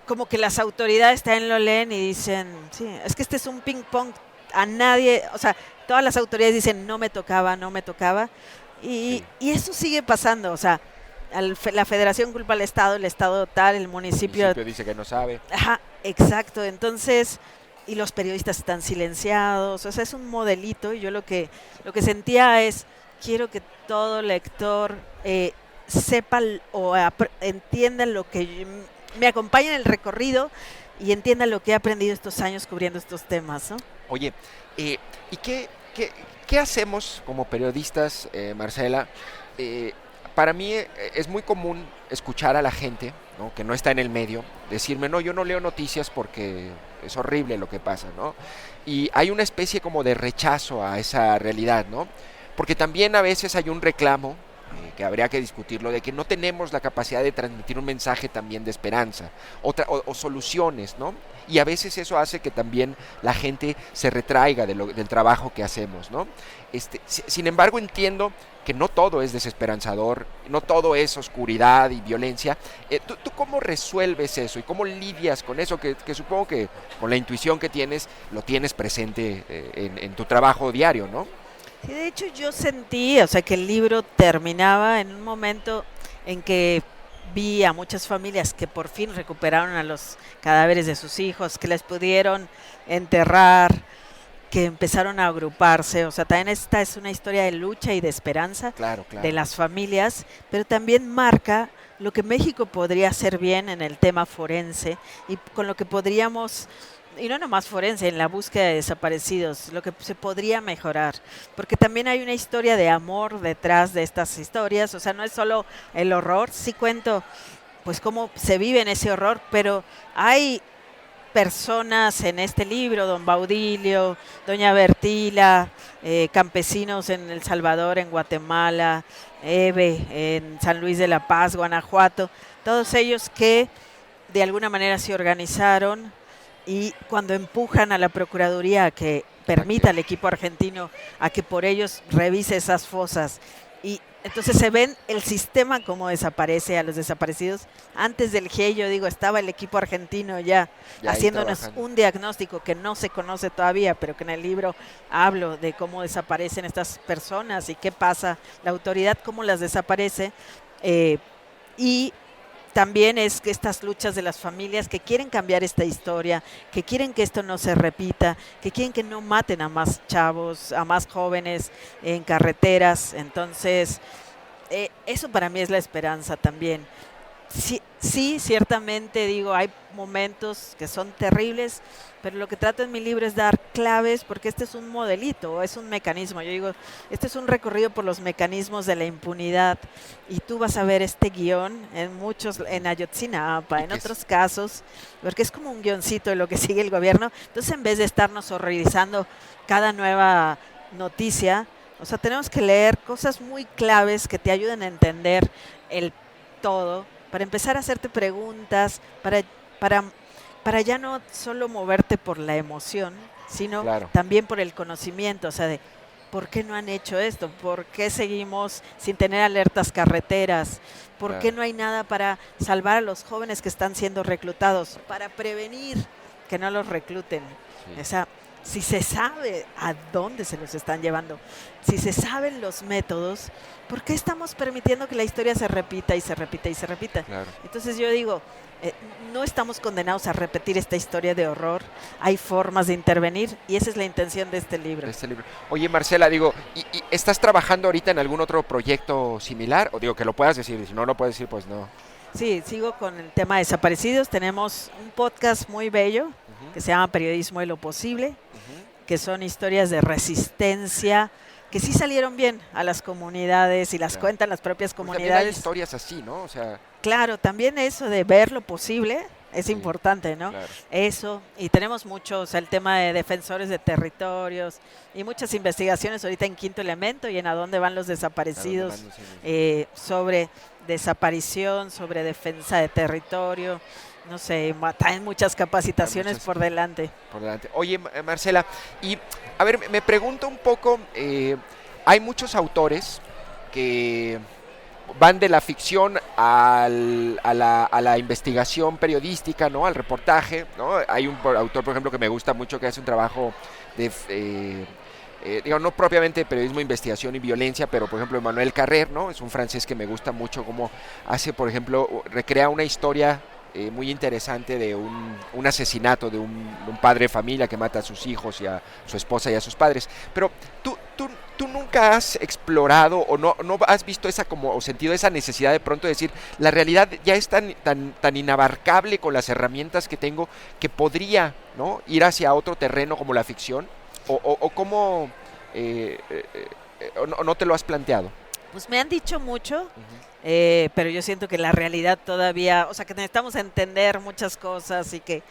como que las autoridades también lo leen y dicen, sí, es que este es un ping pong, a nadie, o sea, todas las autoridades dicen, no me tocaba, no me tocaba, Sí. y eso sigue pasando, o sea, la federación culpa al Estado, el Estado tal, el El municipio. municipio dice que no sabe. Ajá, exacto. Entonces, y los periodistas están silenciados, o sea, es un modelito, y yo lo que sentía es, quiero que todo lector sepa entienda lo que me acompañe en el recorrido y entienda lo que he aprendido estos años cubriendo estos temas, ¿no? Oye, ¿y qué hacemos como periodistas, Marcela? Eh, para mí es muy común escuchar a la gente, ¿no?, que no está en el medio, decirme, no, yo no leo noticias porque es horrible lo que pasa, ¿no? Y hay una especie como de rechazo a esa realidad, ¿no? Porque también a veces hay un reclamo, que habría que discutirlo, de que no tenemos la capacidad de transmitir un mensaje también de esperanza o soluciones, ¿no? Y a veces eso hace que también la gente se retraiga del trabajo que hacemos, ¿no? Sin embargo, entiendo que no todo es desesperanzador, no todo es oscuridad y violencia. ¿Tú cómo resuelves eso y cómo lidias con eso que supongo que con la intuición que tienes, lo tienes presente en tu trabajo diario, ¿no? Sí, de hecho yo sentí, o sea, que el libro terminaba en un momento en que vi a muchas familias que por fin recuperaron a los cadáveres de sus hijos, que les pudieron enterrar, que empezaron a agruparse. O sea, también esta es una historia de lucha y de esperanza Claro, de claro. las familias, pero también marca lo que México podría hacer bien en el tema forense y con lo que podríamos, y no nomás forense, en la búsqueda de desaparecidos, lo que se podría mejorar, porque también hay una historia de amor detrás de estas historias, o sea, no es solo el horror, sí cuento pues cómo se vive en ese horror, pero hay personas en este libro, don Baudilio, doña Bertila, campesinos en El Salvador, en Guatemala, Eve, en San Luis de la Paz, Guanajuato, todos ellos que de alguna manera se organizaron y cuando empujan a la Procuraduría a que permita al equipo argentino a que por ellos revise esas fosas y Entonces se ven el sistema como desaparece a los desaparecidos. Antes del GIEI, yo digo, estaba el equipo argentino ya ahí haciéndonos trabajando. un diagnóstico que no se conoce todavía, pero que en el libro hablo de cómo desaparecen estas personas y qué pasa, la autoridad cómo las desaparece. eh, y también es que estas luchas de las familias que quieren cambiar esta historia, que quieren que esto no se repita, que quieren que no maten a más chavos, a más jóvenes en carreteras. Entonces, eso para mí es la esperanza también. Sí, sí, ciertamente digo, hay momentos que son terribles, pero lo que trato en mi libro es dar claves porque este es un modelito, es un mecanismo. Yo digo, este es un recorrido por los mecanismos de la impunidad y tú vas a ver este guión en muchos, en Ayotzinapa, Y en que es, otros casos, porque es como un guioncito de lo que sigue el gobierno. Entonces, en vez de estarnos horrorizando cada nueva noticia, o sea, tenemos que leer cosas muy claves que te ayuden a entender el todo, para empezar a hacerte preguntas, para, para ya no solo moverte por la emoción, sino claro, también por el conocimiento, o sea, de por qué no han hecho esto, por qué seguimos sin tener alertas carreteras, por qué claro, no hay nada para salvar a los jóvenes que están siendo reclutados, para prevenir que no los recluten. sí, O sea, si se sabe a dónde se los están llevando, si se saben los métodos, ¿por qué estamos permitiendo que la historia se repita y se repita y se repita? claro. Entonces yo digo, eh, no estamos condenados a repetir esta historia de horror, hay formas de intervenir y esa es la intención de este libro. De este libro. Oye, Marcela, digo, ¿y estás trabajando ahorita en algún otro proyecto similar? O digo, que lo puedas decir, y si no lo puedes decir, pues no. Sí, sigo con el tema de desaparecidos, tenemos un podcast muy bello Ujú, que se llama Periodismo de lo Posible, ujú. que son historias de resistencia, que sí salieron bien a las comunidades y las Ya. cuentan las propias Porque también hay comunidades. historias así, ¿no? O sea, Claro, también eso de ver lo posible es sí, importante, ¿no? claro. Eso, y tenemos mucho, o sea, el tema de defensores de territorios y muchas investigaciones ahorita en Quinto Elemento y en A dónde van los ¿A dónde desaparecidos, van? Sí, sobre desaparición, sobre defensa de territorio, no sé, traen muchas hay capacitaciones muchas por delante. por delante. Oye, Marcela, y a ver, me pregunto un poco, hay muchos autores que van de la ficción a la investigación periodística, ¿no? Al reportaje, ¿no? Hay un autor, por ejemplo, que me gusta mucho, que hace un trabajo de, digo, no propiamente de periodismo de investigación y violencia, pero por ejemplo Emmanuel Carrer, ¿no? Es un francés que me gusta mucho cómo hace, por ejemplo, recrea una historia muy interesante de un asesinato de un padre de familia que mata a sus hijos y a su esposa y a sus padres. Pero tú nunca has explorado o no has visto esa como o sentido esa necesidad de pronto de decir la realidad ya es tan inabarcable con las herramientas que tengo que podría, ¿no? Ir hacia otro terreno como la ficción o cómo o no te lo has planteado. Pues me han dicho mucho, Ujú, pero yo siento que la realidad todavía, o sea, que necesitamos entender muchas cosas y que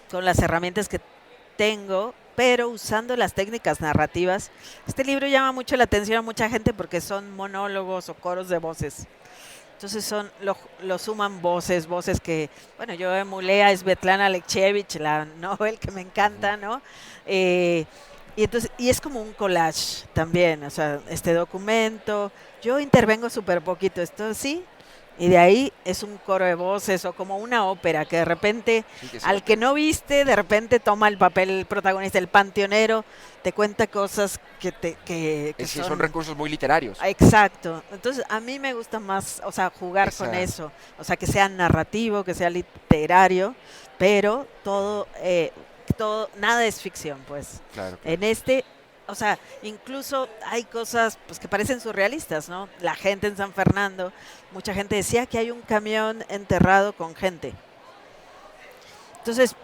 con las herramientas que tengo, pero usando las técnicas narrativas, este libro llama mucho la atención a mucha gente porque son monólogos o coros de voces. Entonces lo suman voces que, bueno, yo emulé a Svetlana Alexievich, la Nobel, que me ujú. encanta, ¿no? Eh, y entonces, y es como un collage también, o sea, este documento, yo intervengo súper poquito, esto sí, y de ahí es un coro de voces o como una ópera que de repente, Sí, que al que no viste, de repente toma el papel el protagonista, el panteonero, te cuenta cosas que sí, son son. recursos muy literarios. Exacto. Entonces, a mí me gusta más, o sea, jugar con Esa, eso. O sea, que sea narrativo, que sea literario, pero todo, nada es ficción, pues. claro, claro. En este, o sea, incluso hay cosas pues que parecen surrealistas, ¿no? La gente en San Fernando, mucha gente decía que hay un camión enterrado con gente. Entonces,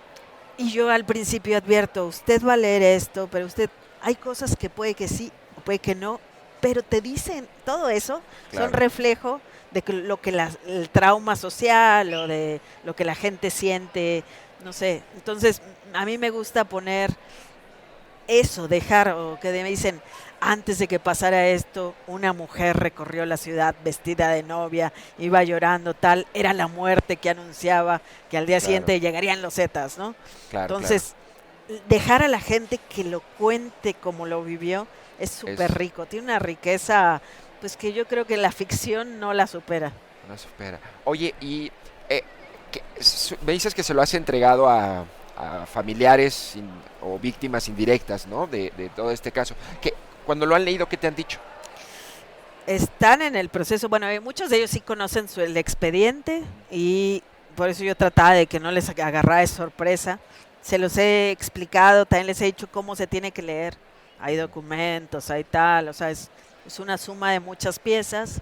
y yo al principio advierto, usted va a leer esto, pero usted, hay cosas que puede que sí o puede que no, pero te dicen, todo eso son Claro. reflejo de que lo que el trauma social o de lo que la gente siente, no sé. Entonces, a mí me gusta poner eso, dejar, o que me dicen, antes de que pasara esto, una mujer recorrió la ciudad vestida de novia, iba llorando, tal, era la muerte que anunciaba que al día Claro, siguiente llegarían los Zetas, ¿no? claro, claro. Entonces, dejar a la gente que lo cuente como lo vivió es súper Es, rico, tiene una riqueza pues que yo creo que la ficción no la supera. No supera. Oye, y me dices que se lo has entregado a familiares o víctimas indirectas, ¿no? De todo este caso. Cuando lo han leído, ¿qué te han dicho? Están en el proceso, bueno, muchos de ellos sí conocen el expediente y por eso yo trataba de que no les agarrara de sorpresa. Se los he explicado, también les he dicho cómo se tiene que leer. Hay documentos, hay tal, o sea, es una suma de muchas piezas.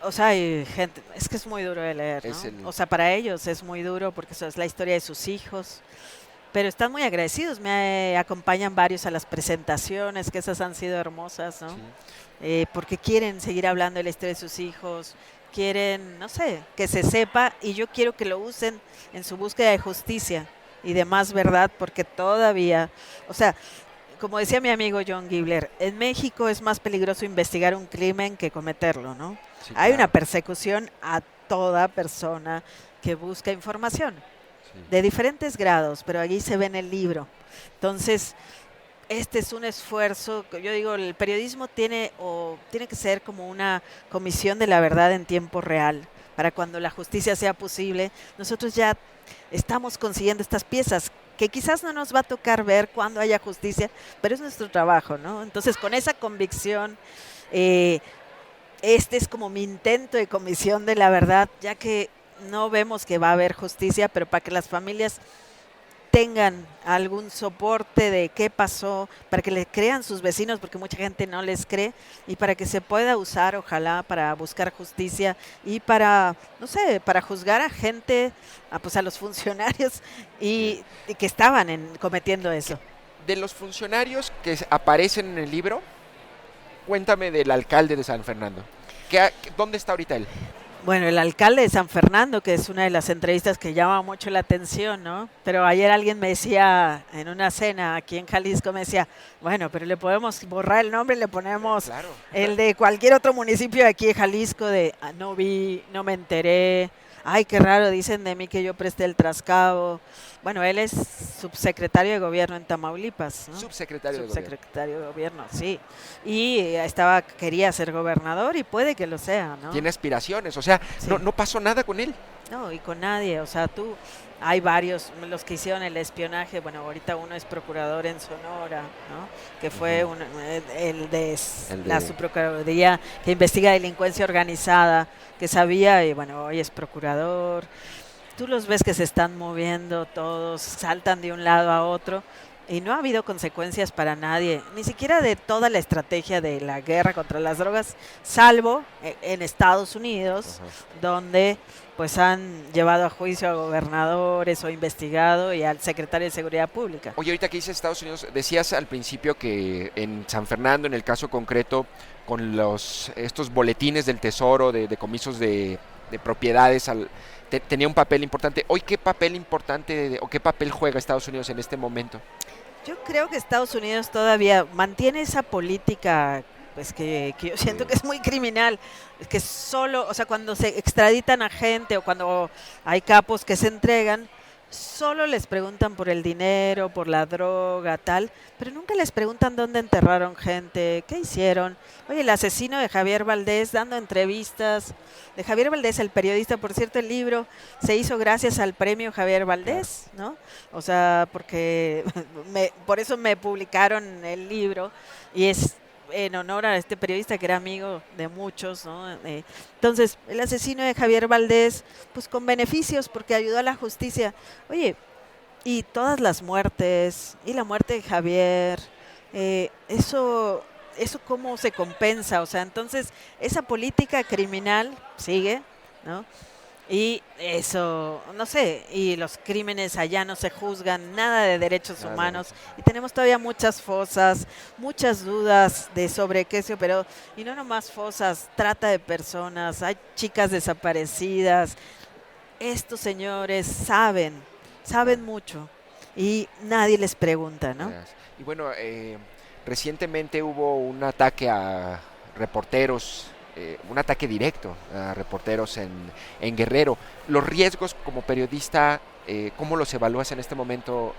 O sea, hay gente, es que es muy duro de leer, ¿no? O sea, para ellos es muy duro porque eso es la historia de sus hijos, pero están muy agradecidos, me acompañan varios a las presentaciones, que esas han sido hermosas, ¿no? Sí. Porque quieren seguir hablando de la historia de sus hijos, quieren, no sé, que se sepa y yo quiero que lo usen en su búsqueda de justicia y de más verdad, porque todavía, o sea, como decía mi amigo John Gibler, en México es más peligroso investigar un crimen que cometerlo, ¿no? Sí, Hay una claro. persecución a toda persona que busca información Sí. de diferentes grados, pero allí se ve en el libro. Entonces, este es un esfuerzo, yo digo, el periodismo tiene que ser como una comisión de la verdad en tiempo real, para cuando la justicia sea posible. Nosotros ya estamos consiguiendo estas piezas que quizás no nos va a tocar ver cuando haya justicia, pero es nuestro trabajo, ¿no? Entonces, con esa convicción, eh, este es como mi intento de comisión de la verdad, ya que no vemos que va a haber justicia, pero para que las familias tengan algún soporte de qué pasó, para que le crean sus vecinos, porque mucha gente no les cree, y para que se pueda usar, ojalá, para buscar justicia y para, no sé, para juzgar a gente, pues a los funcionarios y que estaban cometiendo eso. De los funcionarios que aparecen en el libro, cuéntame del alcalde de San Fernando. ¿Dónde está ahorita él? Bueno, el alcalde de San Fernando, que es una de las entrevistas que llama mucho la atención, ¿no? Pero ayer alguien me decía, en una cena aquí en Jalisco, me decía, bueno, pero le podemos borrar el nombre y le ponemos Claro. el de cualquier otro municipio de aquí de Jalisco, de no vi, no me enteré, ay, qué raro, dicen de mí que yo presté el trascabo. Bueno, él es subsecretario de gobierno en Tamaulipas, ¿no? Subsecretario de gobierno. Subsecretario de gobierno, sí. Y quería ser gobernador y puede que lo sea, ¿no? Tiene aspiraciones, o sea, Sí. no pasó nada con él. No, y con nadie, o sea, hay varios, los que hicieron el espionaje, bueno, ahorita uno es procurador en Sonora, ¿no? Que fue el de la subprocuraduría que investiga delincuencia organizada, que sabía, y bueno, hoy es procurador. Tú los ves que se están moviendo todos, saltan de un lado a otro, y no ha habido consecuencias para nadie, ni siquiera de toda la estrategia de la guerra contra las drogas, salvo en Estados Unidos, Ajá. donde pues han llevado a juicio a gobernadores o investigado y al secretario de Seguridad Pública. Oye, ahorita que dices Estados Unidos, decías al principio que en San Fernando, en el caso concreto, con estos boletines del Tesoro de decomisos de propiedades, tenía un papel importante. Hoy, ¿qué papel importante o qué papel juega Estados Unidos en este momento? Yo creo que Estados Unidos todavía mantiene esa política, pues que yo siento que es muy criminal, que solo, o sea, cuando se extraditan a gente o cuando hay capos que se entregan, solo les preguntan por el dinero, por la droga, tal, pero nunca les preguntan dónde enterraron gente, qué hicieron. Oye, el asesino de Javier Valdés dando entrevistas, de Javier Valdés, el periodista, por cierto, el libro se hizo gracias al premio Javier Valdés, ¿no? O sea, porque por eso me publicaron el libro y es en honor a este periodista que era amigo de muchos, ¿no? Entonces, el asesino de Javier Valdés, pues con beneficios porque ayudó a la justicia. Oye, y todas las muertes, y la muerte de Javier, eso cómo se compensa, o sea, entonces esa política criminal sigue, ¿no? Y eso, no sé, y los crímenes allá no se juzgan, nada de derechos humanos, y tenemos todavía muchas fosas, muchas dudas de sobre qué se operó, y no nomás fosas, trata de personas, hay chicas desaparecidas. Estos señores saben mucho, y nadie les pregunta, ¿no? Y bueno, recientemente hubo un ataque a reporteros, un ataque directo a reporteros en Guerrero. Los riesgos como periodista, ¿cómo los evalúas en este momento,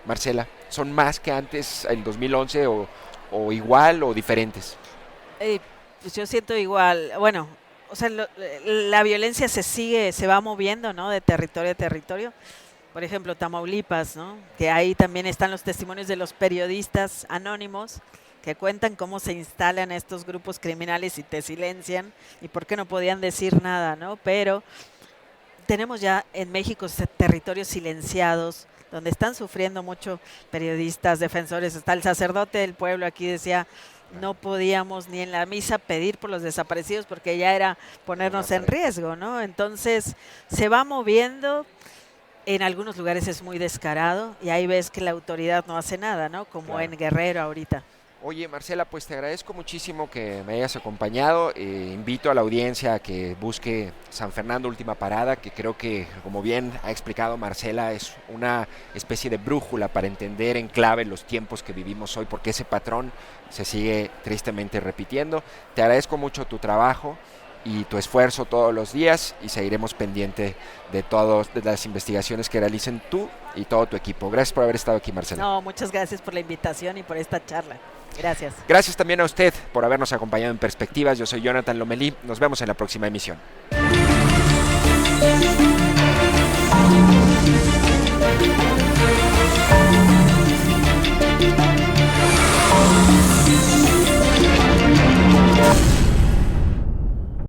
Marcela? ¿Son más que antes, el 2011, o igual o diferentes? Pues yo siento igual, bueno, o sea, la violencia se va moviendo, ¿no? De territorio a territorio. Por ejemplo, Tamaulipas, ¿no? Que ahí también están los testimonios de los periodistas anónimos que cuentan cómo se instalan estos grupos criminales y te silencian y por qué no podían decir nada, ¿no? Pero tenemos ya en México territorios silenciados donde están sufriendo mucho periodistas, defensores. Está el sacerdote del pueblo aquí decía, no podíamos ni en la misa pedir por los desaparecidos porque ya era ponernos en riesgo, ¿no? Entonces se va moviendo. En algunos lugares es muy descarado y ahí ves que la autoridad no hace nada, ¿no? Como en Guerrero ahorita. Oye, Marcela, pues te agradezco muchísimo que me hayas acompañado. Invito a la audiencia a que busque San Fernando Última Parada, que creo que, como bien ha explicado Marcela, es una especie de brújula para entender en clave los tiempos que vivimos hoy, porque ese patrón se sigue tristemente repitiendo. Te agradezco mucho tu trabajo y tu esfuerzo todos los días y seguiremos pendiente de todas las investigaciones que realicen tú y todo tu equipo. Gracias por haber estado aquí, Marcela. No, muchas gracias por la invitación y por esta charla. Gracias. Gracias también a usted por habernos acompañado en Perspectivas. Yo soy Jonathan Lomelí. Nos vemos en la próxima emisión.